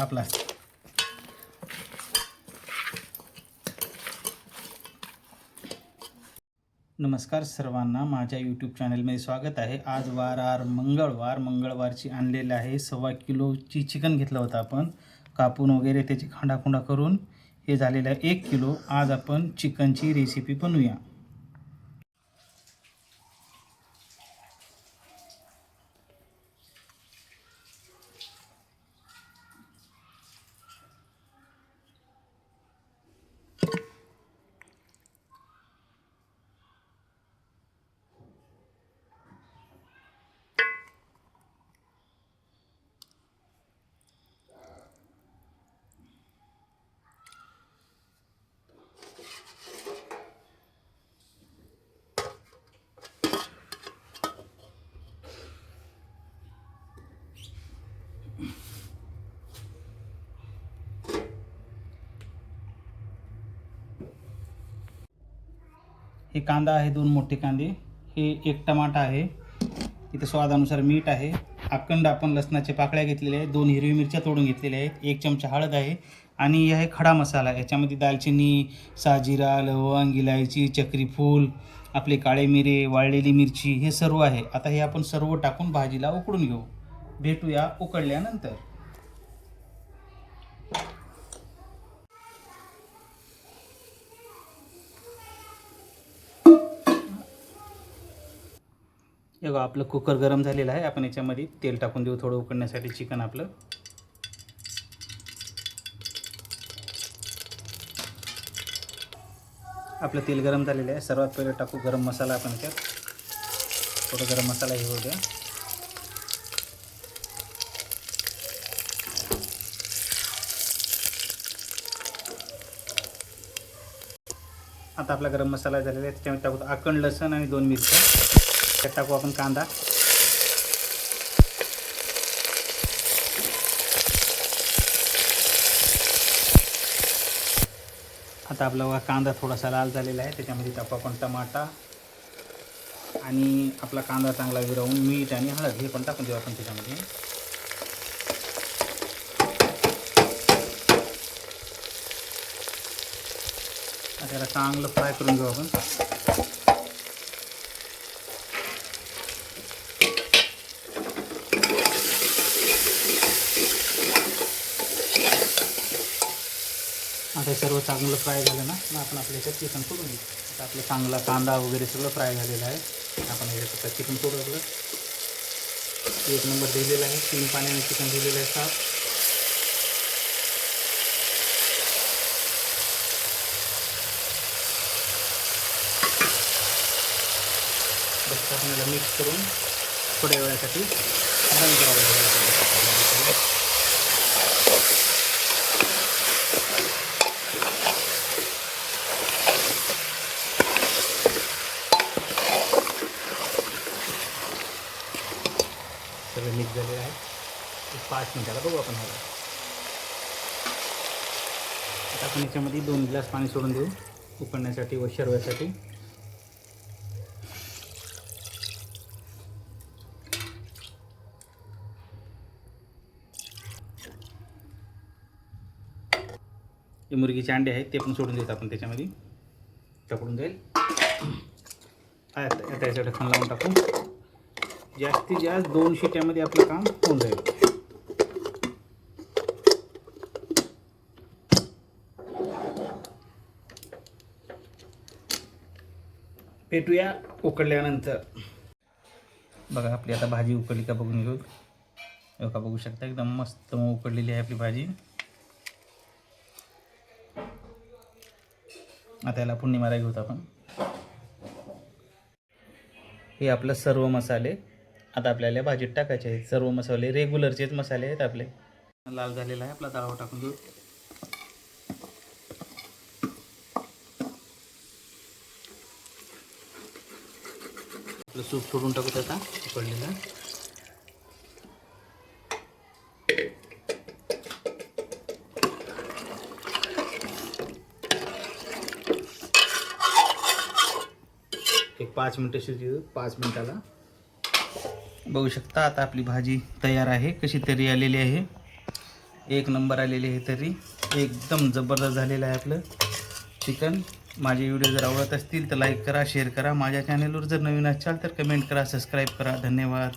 आपला. नमस्कार सर्वांना, माझ्या यूट्यूब चॅनलमध्ये स्वागत आहे. आज मंगळवारची आणलेलं आहे 1.25 किलोची चिकन घेतलं होतं आपण, कापून वगैरे त्याची खांडाखुंडा करून हे झालेलं आहे 1 किलो. आज आपण चिकनची रेसिपी बनवूया. हे कांदा आहे, 2 मोठे कांदे, हे 1 टमाटा आहे, इथे स्वादानुसार मीठ आहे, अखंड आपण लसणाचे पाकळ्या घेतलेल्या आहेत, 2 हिरवी मिरच्या तोडून घेतलेल्या आहेत, 1 चमचा हळद आहे आणि हे आहे खडा मसाला. याच्यामध्ये दालचिनी, साजिरा, लवंग, इलायची, चक्रीफूल, आपले काळे मिरे, वाळलेली मिरची हे सर्व आहे. आता हे आपण सर्व टाकून भाजीला उकळून घेऊ. भेटूया उकळल्यानंतर. हे बघा, आपलं कुकर गरम झालेलं आहे. आपण याच्यामध्ये तेल टाकून देऊ थोडं उकडण्यासाठी चिकन आपलं. आपलं तेल गरम झालेलं आहे. सर्वात पहिले टाकू गरम मसाला आपण त्यात. थोडं गरम मसाला हे होऊ द्या. आता आपला गरम मसाला झालेला आहे. त्याच्यामध्ये टाकू अखंड लसण आणि 2 मिरच्या. त्यात टाकू आपण कांदा. आता आपला कांदा थोडासा लाल झालेला आहे. त्याच्यामध्ये टाकू आपण टमाटा आणि आपला कांदा चांगला विरवून मीठ आणि हळद हे पण टाकून देऊ आपण त्याच्यामध्ये. त्याला चांगलं फ्राय करून घेऊ आपण. आता सर्व चांगलं फ्राय झालं ना, मग आपण आपल्या याच्यात चिकन सोडून घेऊ. आता आपलं चांगला कांदा वगैरे सगळं फ्राय झालेलं आहे. आपण याच्यात चिकन सोडू. आपलं 1 नंबर दिलेला आहे. 3 पाण्याने चिकन दिलेलं आहे साफ. बस आपल्याला मिक्स करून थोड्या वेळासाठी बंद करावं लागेल. सगळं मिक्स झालेलं आहे. 5 मिनिटाला बघू आपण ह्याला. आता आपण याच्यामध्ये 2 ग्लास पाणी सोडून देऊ उकळण्यासाठी व शिरवायसाठी. हे मुर्गीचे अंडे आहेत ते पण सोडून देत आपण त्याच्यामध्ये. टाकून जाईल. आता याच्या ढक्कन लावून टाकू. जास्तीत जास्त 2 शिट्यामध्ये आपलं काम होऊन जाईल. पेटूया उकळल्यानंतर. बघा आपली आता भाजी उकळली का बघून घेऊ. का बघू शकता एकदम मस्त उकळलेली आहे आपली भाजी. आता याला फोडणी मारायला घेऊत आपण. हे आपलं सर्व मसाले आता आपल्याला भाजीत टाकायचे आहेत. सर्व मसाले रेग्युलरचेच मसाले आहेत आपले. लाल झालेला आहे आपला डाळ टाकून देऊ. आपलं सूप सोडून टाकू त्याचा उकळलेला. एक 5 मिनिटं शिजू. 5 मिनिटाला बघू शकता आता आपली भाजी तयार आहे. कशी तरी आलेली आहे. एक नंबर आलेली आहे, तरी एकदम जबरदस्त झालेलं आहे आपलं चिकन. माझे व्हिडिओ जर आवडत असतील तर लाईक करा, शेअर करा. माझ्या चॅनलवर जर नवीन असाल तर कमेंट करा, सबस्क्राईब करा. धन्यवाद.